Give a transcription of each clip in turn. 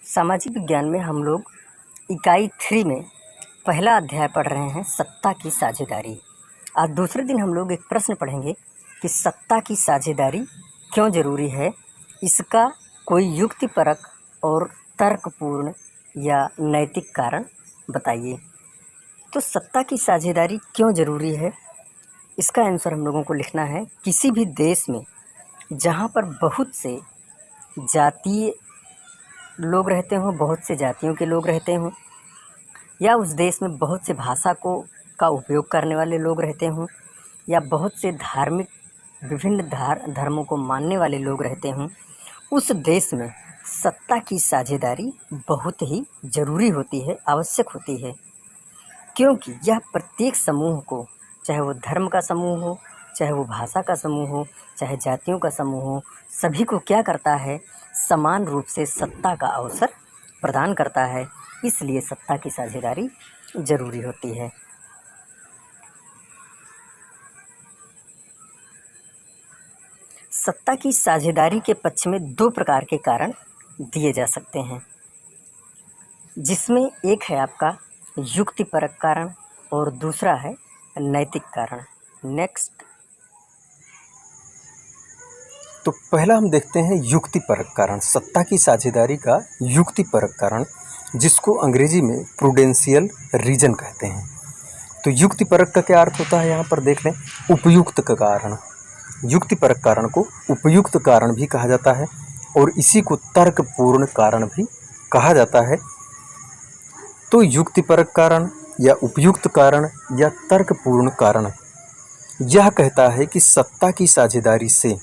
सामाजिक विज्ञान में हम लोग इकाई 3 में पहला अध्याय पढ़ रहे हैं, सत्ता की साझेदारी। आज दूसरे दिन हम लोग एक प्रश्न पढ़ेंगे कि सत्ता की साझेदारी क्यों ज़रूरी है, इसका कोई युक्तिपरक और तर्कपूर्ण या नैतिक कारण बताइए। तो सत्ता की साझेदारी क्यों ज़रूरी है, इसका आंसर हम लोगों को लिखना है। किसी भी देश में जहाँ पर बहुत से जातीय लोग रहते हों, बहुत से जातियों के लोग रहते हों, या उस देश में बहुत से भाषा का उपयोग करने वाले लोग रहते हों, या बहुत से विभिन्न धर्मों को मानने वाले लोग रहते हों, उस देश में सत्ता की साझेदारी बहुत ही ज़रूरी होती है, आवश्यक होती है। क्योंकि यह प्रत्येक समूह को, चाहे वो धर्म का समूह हो, चाहे वो भाषा का समूह हो, चाहे जातियों का समूह हो, सभी को क्या करता है, समान रूप से सत्ता का अवसर प्रदान करता है। इसलिए सत्ता की साझेदारी ज़रूरी होती है। सत्ता की साझेदारी के पक्ष में 2 प्रकार के कारण दिए जा सकते हैं, जिसमें एक है आपका युक्तिपरक कारण और दूसरा है नैतिक कारण। नेक्स्ट। तो पहला हम देखते हैं युक्तिपरक कारण, सत्ता की साझेदारी का युक्तिपरक कारण, जिसको अंग्रेजी में प्रूडेंशियल रीजन कहते हैं। तो युक्तिपरक का क्या अर्थ होता है, यहाँ पर देख लें। उपयुक्त का कारण, युक्तिपरक कारण को उपयुक्त कारण भी कहा जाता है और इसी को तर्कपूर्ण कारण भी कहा जाता है। तो युक्तिपरक कारण या उपयुक्त कारण या तर्कपूर्ण कारण यह कहता है कि सत्ता की साझेदारी से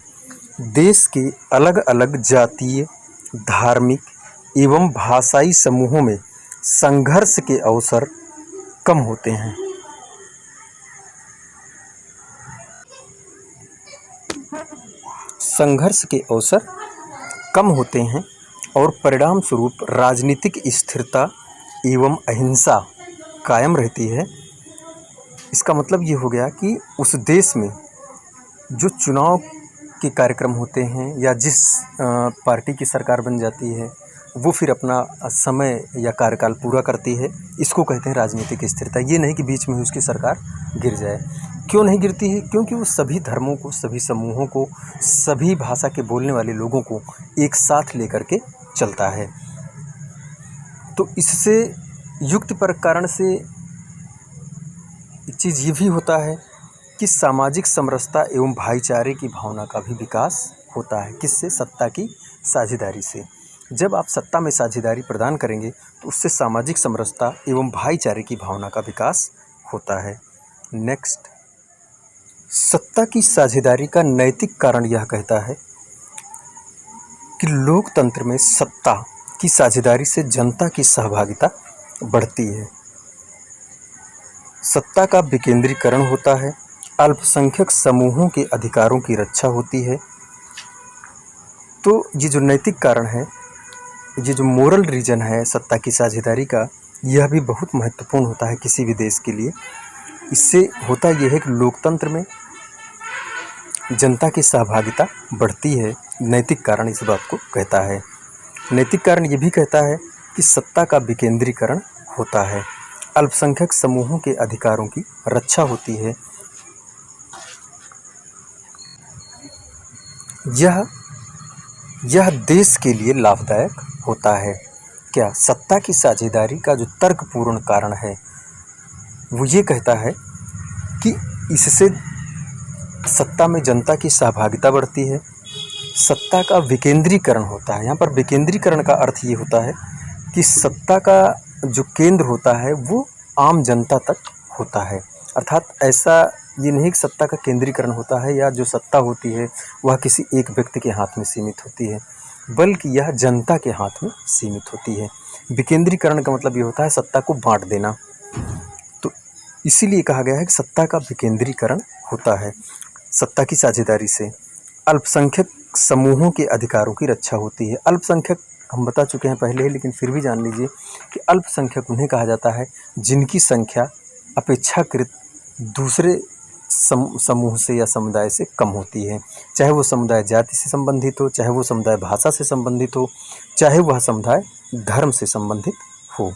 देश के अलग अलग जातीय, धार्मिक एवं भाषाई समूहों में संघर्ष के अवसर कम होते हैं। संघर्ष के अवसर कम होते हैं और परिणाम स्वरूप राजनीतिक स्थिरता एवं अहिंसा कायम रहती है। इसका मतलब ये हो गया कि उस देश में जो चुनाव के कार्यक्रम होते हैं या जिस पार्टी की सरकार बन जाती है, वो फिर अपना समय या कार्यकाल पूरा करती है, इसको कहते हैं राजनीतिक स्थिरता। ये नहीं कि बीच में उसकी सरकार गिर जाए। क्यों नहीं गिरती है? क्योंकि वो सभी धर्मों को, सभी समूहों को, सभी भाषा के बोलने वाले लोगों को एक साथ लेकर के चलता है। तो इससे युक्तिपरक कारण से एक चीज़ ये भी होता है कि सामाजिक समरसता एवं भाईचारे की भावना का भी विकास होता है। किससे? सत्ता की साझेदारी से। जब आप सत्ता में साझेदारी प्रदान करेंगे तो उससे सामाजिक समरसता एवं भाईचारे की भावना का विकास होता है। नेक्स्ट। सत्ता की साझेदारी का नैतिक कारण यह कहता है कि लोकतंत्र में सत्ता की साझेदारी से जनता की सहभागिता बढ़ती है, सत्ता का विकेंद्रीकरण होता है, अल्पसंख्यक समूहों के अधिकारों की रक्षा होती है। तो ये जो नैतिक कारण है, ये जो मोरल रीजन है सत्ता की साझेदारी का, यह भी बहुत महत्वपूर्ण होता है किसी भी देश के लिए। इससे होता यह है कि लोकतंत्र में जनता की सहभागिता बढ़ती है। नैतिक कारण इस बात को कहता है। नैतिक कारण ये भी कहता है कि सत्ता का विकेंद्रीकरण होता है, अल्पसंख्यक समूहों के अधिकारों की रक्षा होती है। यह देश के लिए लाभदायक होता है। क्या? सत्ता की साझेदारी का जो तर्कपूर्ण कारण है वो ये कहता है कि इससे सत्ता में जनता की सहभागिता बढ़ती है, सत्ता का विकेंद्रीकरण होता है। यहाँ पर विकेंद्रीकरण का अर्थ ये होता है कि सत्ता का जो केंद्र होता है वो आम जनता तक होता है। अर्थात ऐसा ये नहीं कि सत्ता का केंद्रीकरण होता है या जो सत्ता होती है वह किसी एक व्यक्ति के हाथ में सीमित होती है, बल्कि यह जनता के हाथ में सीमित होती है। विकेंद्रीकरण का मतलब ये होता है सत्ता को बांट देना। तो इसीलिए कहा गया है कि सत्ता का विकेंद्रीकरण होता है। सत्ता की साझेदारी से अल्पसंख्यक समूहों के अधिकारों की रक्षा होती है। अल्पसंख्यक हम बता चुके हैं पहले ही, लेकिन फिर भी जान लीजिए कि अल्पसंख्यक उन्हें कहा जाता है जिनकी संख्या अपेक्षाकृत दूसरे समूह से या समुदाय से कम होती है, चाहे वो समुदाय जाति से संबंधित हो, चाहे वो समुदाय भाषा से संबंधित हो, चाहे वह समुदाय धर्म से संबंधित हो।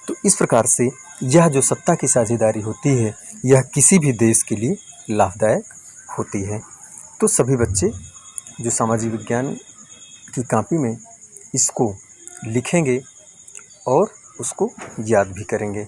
तो इस प्रकार से यह जो सत्ता की साझेदारी होती है, यह किसी भी देश के लिए लाभदायक होती है। तो सभी बच्चे जो सामाजिक विज्ञान की कॉपी में इसको लिखेंगे और उसको याद भी करेंगे।